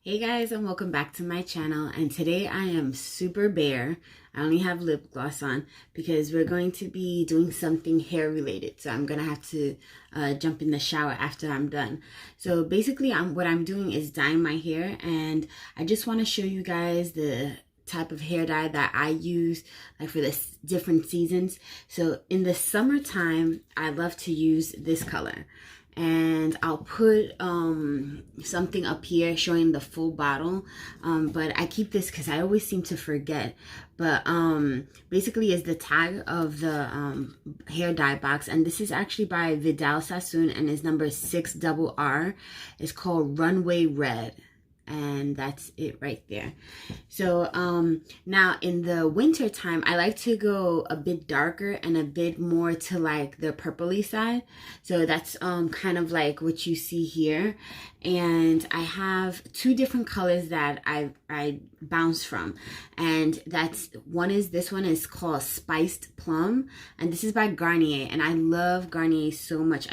Hey guys, and welcome back to my channel. And today I am super bare. I only have lip gloss on because we're going to be doing something hair related. So I'm gonna have to jump in the shower after I'm done. So basically what I'm doing is dyeing my hair, and I just want to show you guys the type of hair dye that I use like for the different seasons. So in the summertime, I love to use this color. And I'll put something up here showing the full bottle, but I keep this because I always seem to forget. But basically is the tag of the hair dye box, and this is actually by Vidal Sassoon, and is number 6RR. It's called Runway Red, and that's it right there. So now in the winter time, I like to go a bit darker and a bit more to like the purpley side. So that's kind of like what you see here. And I have two different colors that I bounce from, and this one is called Spiced Plum, and this is by Garnier, and I love Garnier so much.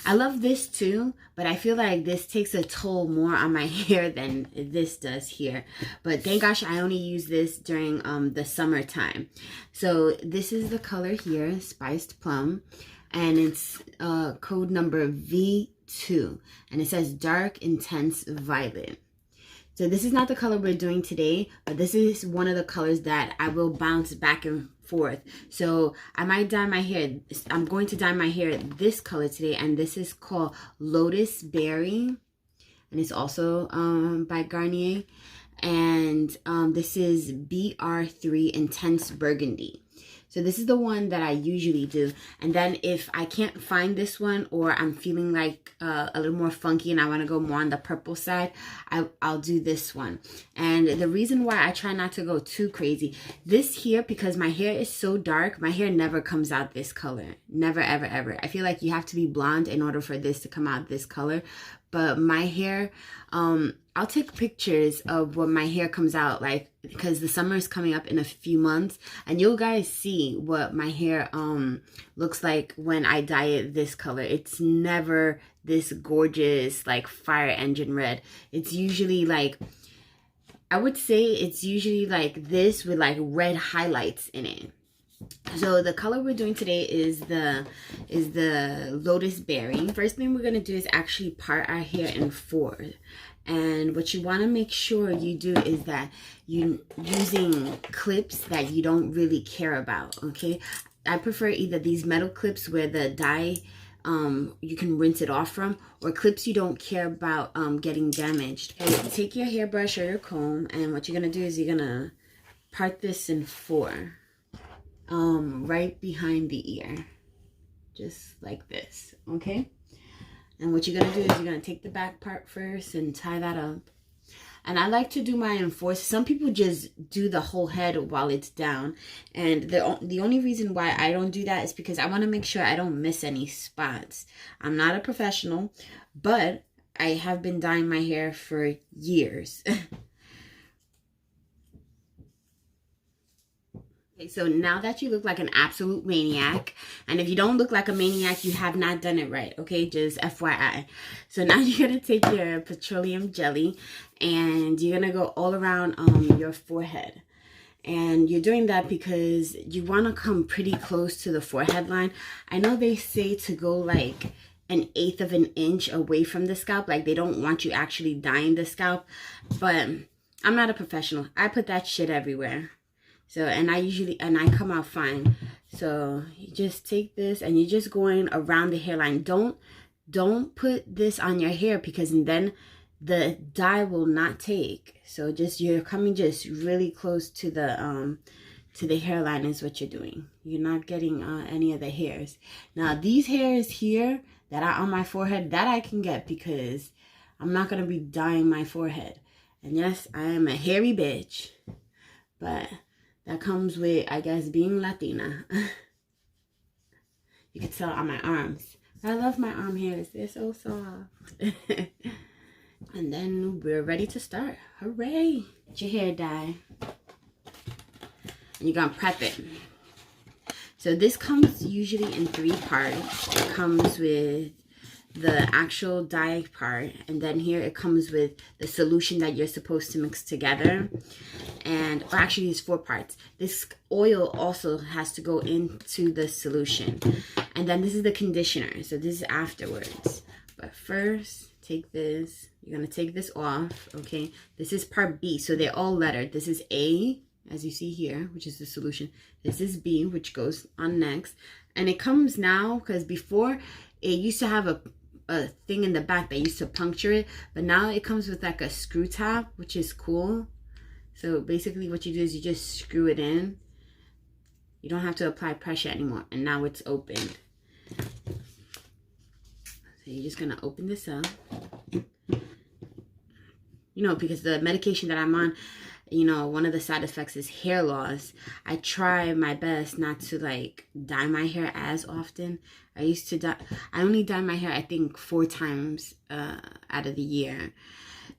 I love this too, but I feel like this takes a toll more on my hair than this does here. But thank gosh I only use this during the summertime. So this is the color here, Spiced Plum, and it's code number V2, and it says Dark Intense Violet. So this is not the color we're doing today, but this is one of the colors that I will bounce back and forth. So I might dye my hair. I'm going to dye my hair this color today, and this is called Lotus Berry, and it's also by Garnier. And this is BR3 Intense Burgundy. So this is the one that I usually do. And then if I can't find this one, or I'm feeling like a little more funky and I want to go more on the purple side, I'll do this one. And the reason why I try not to go too crazy, this here, because my hair is so dark, my hair never comes out this color. Never, ever, ever. I feel like you have to be blonde in order for this to come out this color. But my hair, I'll take pictures of what my hair comes out like, because the summer is coming up in a few months, and you'll guys see what my hair looks like when I dye it this color. It's never this gorgeous like fire engine red. It's usually like, I would say it's usually like this with like red highlights in it. So the color we're doing today is the Lotus Berry. First thing we're going to do is actually part our hair in four. And what you want to make sure you do is that you're using clips that you don't really care about, okay? I prefer either these metal clips where the dye, you can rinse it off from, or clips you don't care about getting damaged. Okay, take your hairbrush or your comb, and what you're going to do is you're going to part this in four. Right behind the ear, just like this, okay? And what you're gonna do is you're gonna take the back part first and tie that up. And I like to do mine in fours. Some people just do the whole head while it's down, and the only reason why I don't do that is because I want to make sure I don't miss any spots. I'm not a professional, but I have been dyeing my hair for years. So now that you look like an absolute maniac, and if you don't look like a maniac, you have not done it right, okay? Just FYI. So now you're going to take your petroleum jelly, and you're going to go all around your forehead. And you're doing that because you want to come pretty close to the forehead line. I know they say to go like 1/8 of an inch away from the scalp, like they don't want you actually dyeing the scalp, but I'm not a professional. I put that shit everywhere. So, and I come out fine. So you just take this and you're just going around the hairline. Don't put this on your hair, because then the dye will not take. So you're coming just really close to the hairline is what you're doing. You're not getting any of the hairs. Now these hairs here that are on my forehead, that I can get because I'm not going to be dyeing my forehead. And yes, I am a hairy bitch, but that comes with, I guess, being Latina. You can tell on my arms. I love my arm hairs. They're so soft. And then we're ready to start. Hooray! Get your hair dye. And you're going to prep it. So this comes usually in 3 parts. It comes with the actual dye part, and then here it comes with the solution that you're supposed to mix together. And actually it's 4 parts. This oil also has to go into the solution, and then this is the conditioner, so this is afterwards. But first, take this, you're gonna take this off. Okay, this is part B, so they're all lettered. This is A, as you see here, which is the solution. This is B, which goes on next. And it comes now, because before it used to have a thing in the back that used to puncture it, but now it comes with like a screw top, which is cool. So basically what you do is you just screw it in. You don't have to apply pressure anymore, and now it's opened. So you're just gonna open this up. You know, because the medication that I'm on, you know, one of the side effects is hair loss. I try my best not to like dye my hair as often. I only dye my hair I think 4 times out of the year.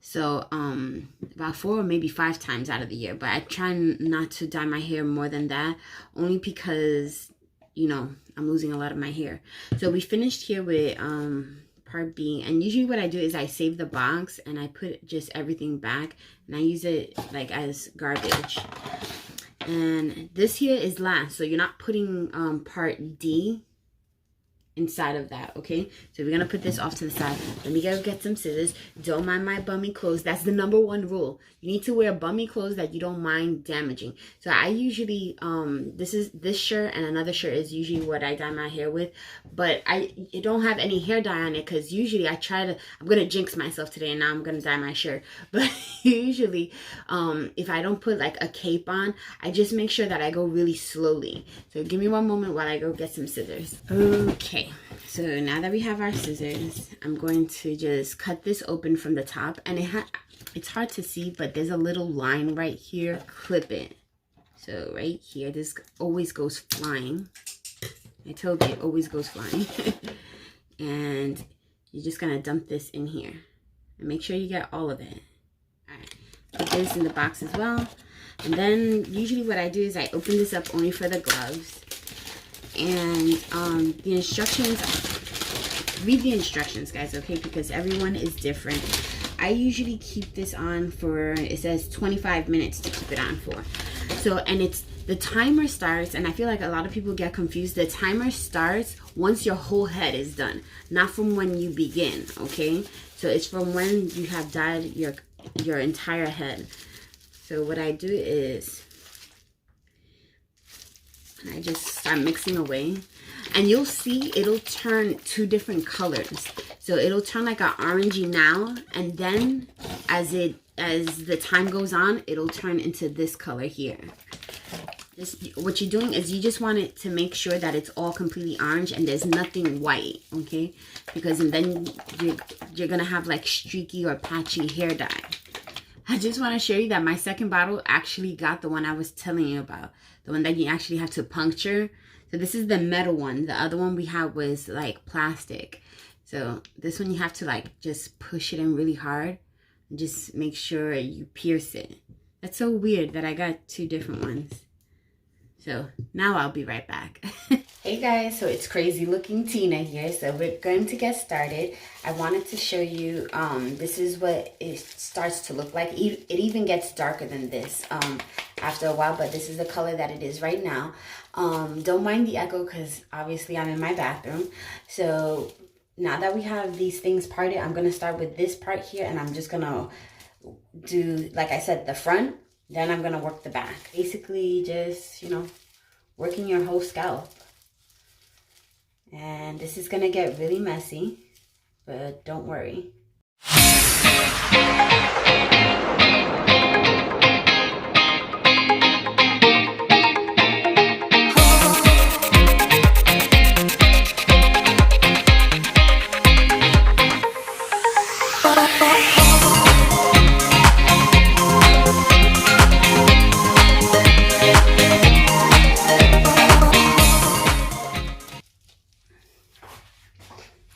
So about 4 or maybe 5 times out of the year. But I try not to dye my hair more than that, only because, you know, I'm losing a lot of my hair. So we finished here with part B, and usually what I do is I save the box and I put just everything back, and I use it like as garbage. And this here is last, so you're not putting part D inside of that. Okay, so we're gonna put this off to the side. Let me go get some scissors. Don't mind my bummy clothes. That's the #1 rule. You need to wear bummy clothes that you don't mind damaging. So I usually this shirt and another shirt is usually what I dye my hair with, but I don't have any hair dye on it, because usually I'm gonna jinx myself today, and now I'm gonna dye my shirt. But usually if I don't put like a cape on, I just make sure that I go really slowly. So give me one moment while I go get some scissors. Okay, so now that we have our scissors, I'm going to just cut this open from the top, and it's hard to see, but there's a little line right here. Clip it. So right here, this always goes flying. I told you it always goes flying. And you're just gonna dump this in here, and make sure you get all of it. All right, put this in the box as well. And then usually what I do is I open this up only for the gloves. And the instructions, read the instructions, guys, okay, because everyone is different. I usually keep this on for, it says 25 minutes to keep it on for. So, and it's, the timer starts, and I feel like a lot of people get confused. The timer starts once your whole head is done, not from when you begin. Okay, so it's from when you have dyed your entire head. So what I do is I just start mixing away, and you'll see it'll turn 2 different colors. So it'll turn like an orangey now, and then as the time goes on, it'll turn into this color here. What you're doing is you just want it to make sure that it's all completely orange and there's nothing white, okay? Because then you're gonna have like streaky or patchy hair dye. I just want to show you that my second bottle actually got the one I was telling you about. The one that you actually have to puncture. So this is the metal one. The other one we had was like plastic. So this one you have to like just push it in really hard. And just make sure you pierce it. That's so weird that I got 2 different ones. So now I'll be right back. Hey guys, so it's crazy looking Tina here. So we're going to get started. I wanted to show you, this is what it starts to look like. It even gets darker than this after a while, but this is the color that it is right now. Don't mind the echo because obviously I'm in my bathroom. So now that we have these things parted, I'm going to start with this part here, and I'm just going to do, like I said, the front. Then I'm going to work the back. Basically just, you know, working your whole scalp. And this is going to get really messy, but don't worry.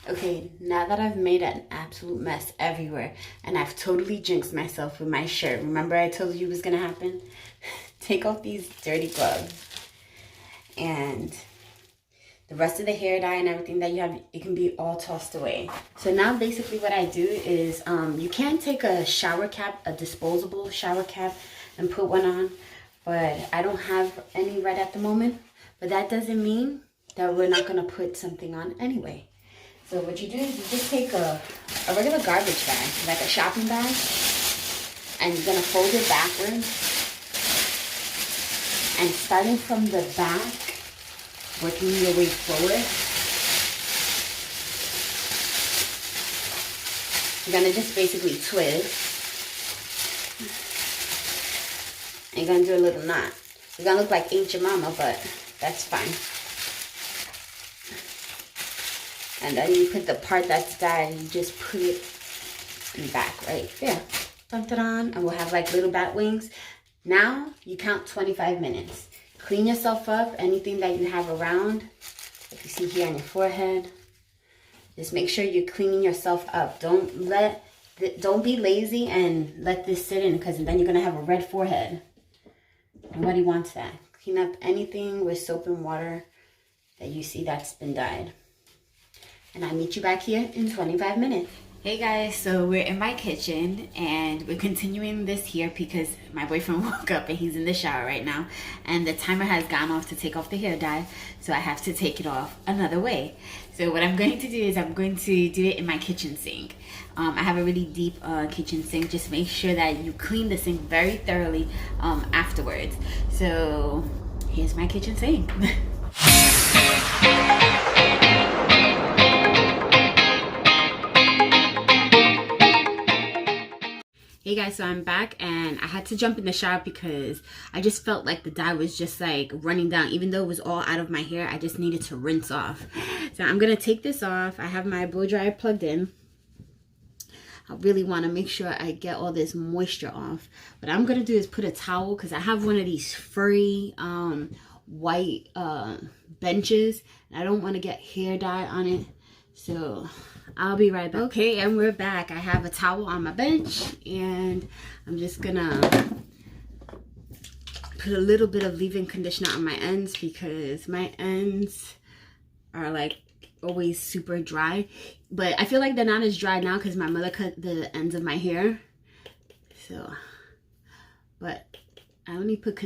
Okay, now that I've made an absolute mess everywhere, and I've totally jinxed myself with my shirt. Remember I told you it was going to happen? Take off these dirty gloves and the rest of the hair dye and everything that you have, it can be all tossed away. So now basically what I do is, you can take a shower cap, a disposable shower cap, and put one on, but I don't have any right at the moment. But that doesn't mean that we're not gonna put something on anyway. So what you do is you just take a regular garbage bag, like a shopping bag, and you're gonna fold it backwards. And starting from the back, working your way forward, you're gonna just basically twist. And you're gonna do a little knot. You're gonna look like Ain't Your Mama, but that's fine. And then you put the part that's dyed, you just put it in the back right there. Dun, dun, dun, and we'll have like little bat wings. Now you count 25 minutes. Clean yourself up, anything that you have around, like you see here on your forehead. Just make sure you're cleaning yourself up. Don't be lazy and let this sit in, because then you're gonna have a red forehead. Nobody wants that. Clean up anything with soap and water that you see that's been dyed. And I'll meet you back here in 25 minutes. Hey guys, so we're in my kitchen and we're continuing this here because my boyfriend woke up and he's in the shower right now, and the timer has gone off to take off the hair dye, so I have to take it off another way. So what I'm going to do is I'm going to do it in my kitchen sink. I have a really deep kitchen sink. Just make sure that you clean the sink very thoroughly afterwards. So here's my kitchen sink. Hey guys, so I'm back and I had to jump in the shower because I just felt like the dye was just like running down. Even though it was all out of my hair, I just needed to rinse off. So I'm gonna take this off. I have my blow dryer plugged in. I really want to make sure I get all this moisture off. What I'm gonna do is put a towel, because I have one of these furry white benches and I don't want to get hair dye on it. So I'll be right back. Okay, and we're back. I have a towel on my bench and I'm just gonna put a little bit of leave-in conditioner on my ends, because my ends are like always super dry. But I feel like they're not as dry now because my mother cut the ends of my hair. So, but I only put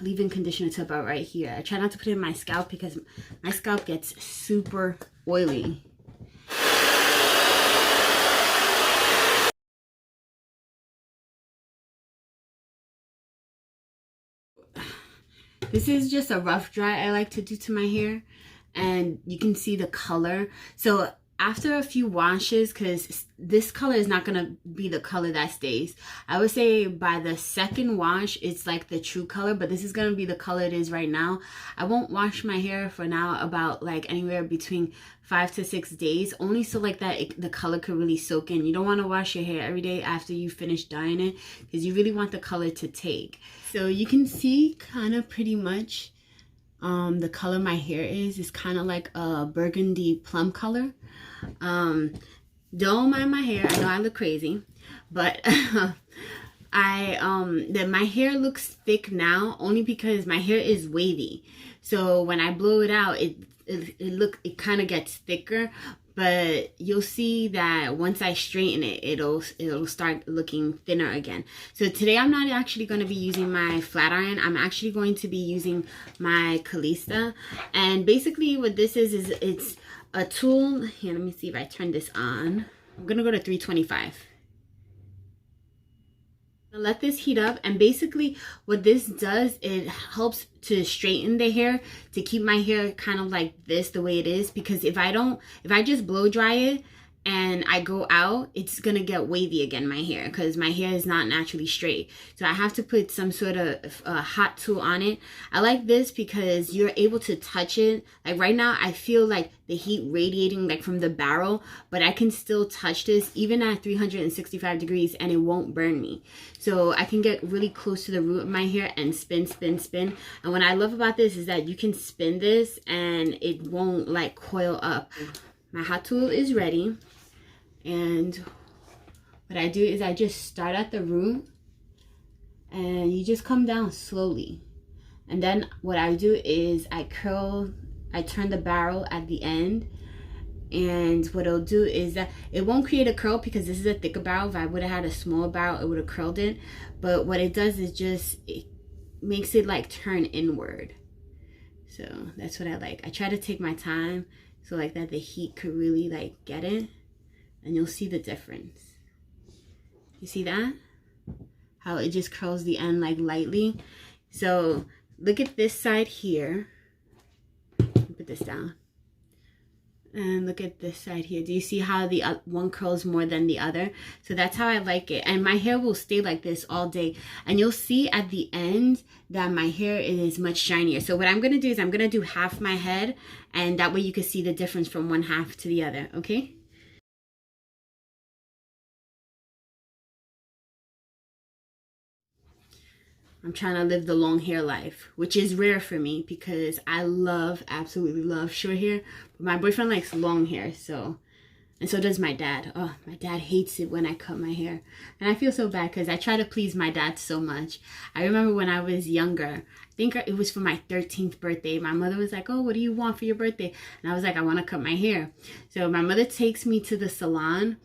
leave-in conditioner to about right here. I try not to put it in my scalp because my scalp gets super oily. This is just a rough dry I like to do to my hair, and you can see the color. So after a few washes, because this color is not going to be the color that stays, I would say by the second wash it's like the true color, but this is going to be the color it is right now. I won't wash my hair for now about like anywhere between 5 to 6 days, only so like that the color could really soak in. You don't want to wash your hair every day after you finish dyeing it, because you really want the color to take. So you can see kind of pretty much the color my hair is kind of like a burgundy plum color. Don't mind my hair. I know I look crazy, but my hair looks thick now only because my hair is wavy. So when I blow it out, it kind of gets thicker. But you'll see that once I straighten it, it'll start looking thinner again. So today I'm not actually going to be using my flat iron. I'm actually going to be using my Calista. And basically what this is it's a tool. Here, let me see if I turn this on. I'm going to go to 325. Let this heat up, and basically what this does, it helps to straighten the hair, to keep my hair kind of like this, the way it is. Because if I just blow dry it and I go out, it's gonna get wavy again, my hair, because my hair is not naturally straight. So I have to put some sort of hot tool on it. I like this because you're able to touch it. Like right now I feel like the heat radiating like from the barrel, but I can still touch this even at 365 degrees and it won't burn me. So I can get really close to the root of my hair and spin, spin, spin. And what I love about this is that you can spin this and it won't like coil up. My hot tool is ready. And what I do is I just start at the root and you just come down slowly. And then what I do is I curl I turn the barrel at the end. And what it'll do is that it won't create a curl because this is a thicker barrel. If I would have had a smaller barrel, it would have curled it. But what it does is just, it makes it like turn inward. So that's what I like. I try to take my time so like that the heat could really like get it. And you'll see the difference. You see that? How it just curls the end like lightly. So look at this side here. Put this down. And look at this side here. Do you see how the one curls more than the other? So that's how I like it. And my hair will stay like this all day. And you'll see at the end that my hair is much shinier. So what I'm going to do is I'm going to do half my head. And that way you can see the difference from one half to the other. Okay? I'm trying to live the long hair life, which is rare for me because I absolutely love short hair. But my boyfriend likes long hair, and so does my dad. Oh, my dad hates it when I cut my hair. And I feel so bad because I try to please my dad so much. I remember when I was younger, I think it was for my 13th birthday. My mother was like, oh, what do you want for your birthday? And I was like, I want to cut my hair. So my mother takes me to the salon.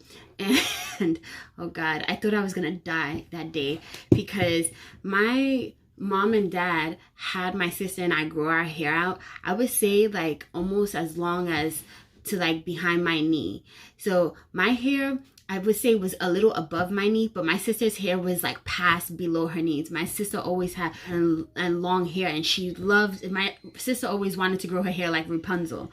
And oh God, I thought I was gonna die that day because my mom and dad had my sister and I grow our hair out. I would say like almost as long as to like behind my knee. So my hair, I would say, was a little above my knee, but my sister's hair was like past below her knees. My sister always had and long hair, and my sister always wanted to grow her hair like Rapunzel.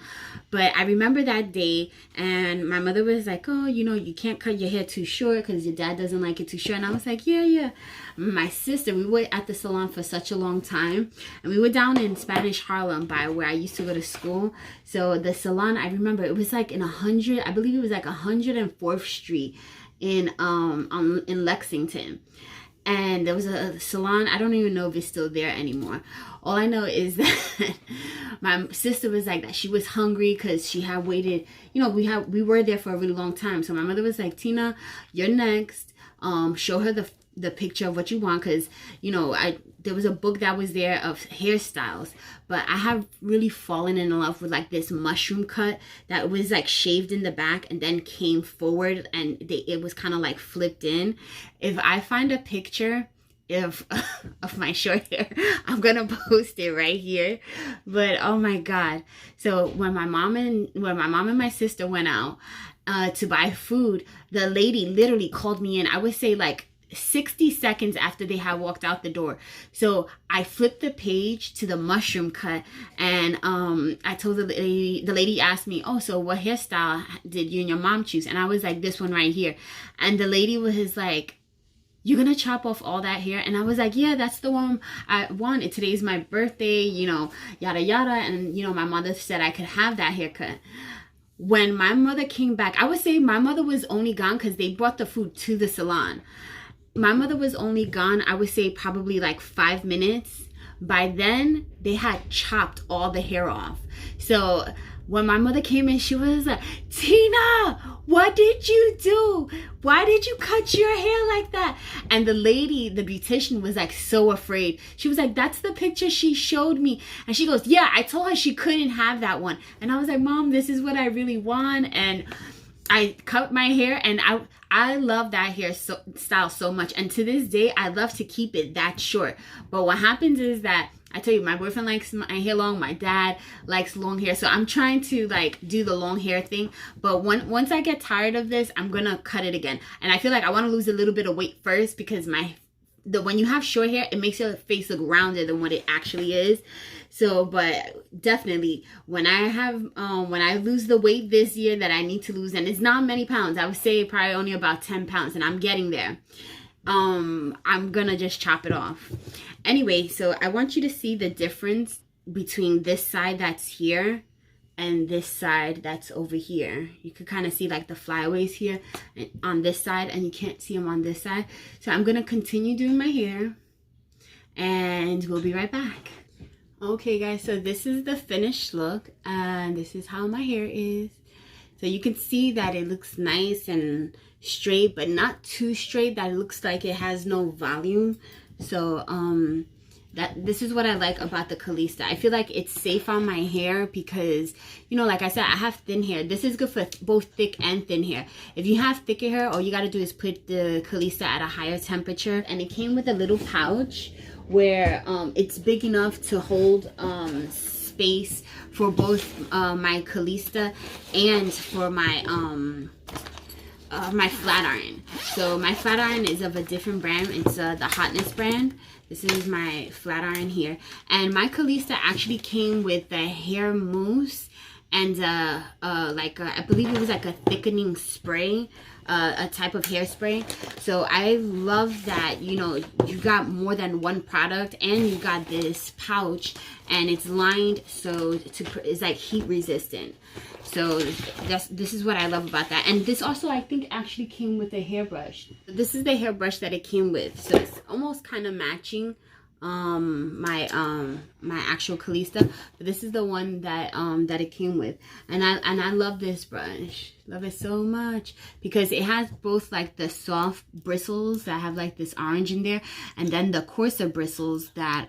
But I remember that day, and my mother was like, oh, you can't cut your hair too short because your dad doesn't like it too short. And I was like, yeah. My sister, we were at the salon for such a long time, and we were down in Spanish Harlem by where I used to go to school. So the salon, I remember it was like I believe it was like 104th Street in Lexington. And there was a salon. I don't even know if it's still there anymore. All I know is that my sister was like that. She was hungry because she had waited. We were there for a really long time. So my mother was like, Tina, you're next. Show her the picture of what you want, because there was a book that was there of hairstyles, but I have really fallen in love with like this mushroom cut that was like shaved in the back and then came forward, and it was kind of like flipped in. If I find a picture of my short hair, I'm gonna post it right here. But oh my God. So when my mom and my sister went out to buy food, the lady literally called me in. I would say like 60 seconds after they had walked out the door. So I flipped the page to the mushroom cut, and I told the lady asked me, oh, so what hairstyle did you and your mom choose? And I was like, this one right here. And the lady was like, you're gonna chop off all that hair? And I was like, yeah, that's the one I wanted. Today's my birthday, yada yada. And my mother said I could have that haircut. When my mother came back, I would say my mother was only gone because they brought the food to the salon. My mother was only gone, I would say probably like 5 minutes. By then, they had chopped all the hair off. So when my mother came in, she was like, Tina, what did you do? Why did you cut your hair like that? And the lady, the beautician, was like so afraid. She was like, that's the picture she showed me. And she goes, yeah, I told her she couldn't have that one. And I was like, Mom, this is what I really want. And I cut my hair, and I love that style so much. And to this day, I love to keep it that short. But what happens is that, I tell you, my boyfriend likes my hair long. My dad likes long hair. So I'm trying to like do the long hair thing. But once I get tired of this, I'm going to cut it again. And I feel like I want to lose a little bit of weight first, because when you have short hair, it makes your face look rounder than what it actually is. So, but definitely when I lose the weight this year that I need to lose, and it's not many pounds, I would say probably only about 10 pounds, and I'm getting there. I'm gonna just chop it off. Anyway, so I want you to see the difference between this side that's here and this side that's over here. You could kind of see like the flyaways here on this side, and you can't see them on this side. So I'm gonna continue doing my hair, and we'll be right back. Okay guys, so this is the finished look, and this is how my hair is. So you can see that it looks nice and straight, but not too straight that it looks like it has no volume. So this is what I like about the Calista. I feel like it's safe on my hair because, you know, like I said, I have thin hair. This is good for both thick and thin hair. If you have thicker hair, all you got to do is put the Calista at a higher temperature. And it came with a little pouch where it's big enough to hold space for both my Calista and for my my flat iron. So my flat iron is of a different brand. It's the Hotness brand. This is my flat iron here, and my Calista actually came with the hair mousse and I believe it was like a thickening spray, a type of hairspray. So I love that, you know, you got more than one product, and you got this pouch, and it's lined so it's like heat resistant. So this is what I love about that. And this also, I think, actually came with a hairbrush. This is the hairbrush that it came with, so it's almost kind of matching my actual Calista, but this is the one that that it came with. And I love this brush. Love it so much because it has both like the soft bristles that have like this orange in there, and then the coarser bristles that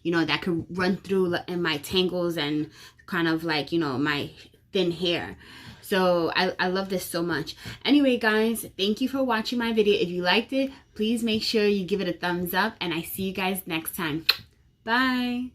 you know, that could run through in my tangles and kind of like, you know, my thin hair. So I love this so much. Anyway, guys, thank you for watching my video. If you liked it, please make sure you give it a thumbs up, and I see you guys next time. Bye.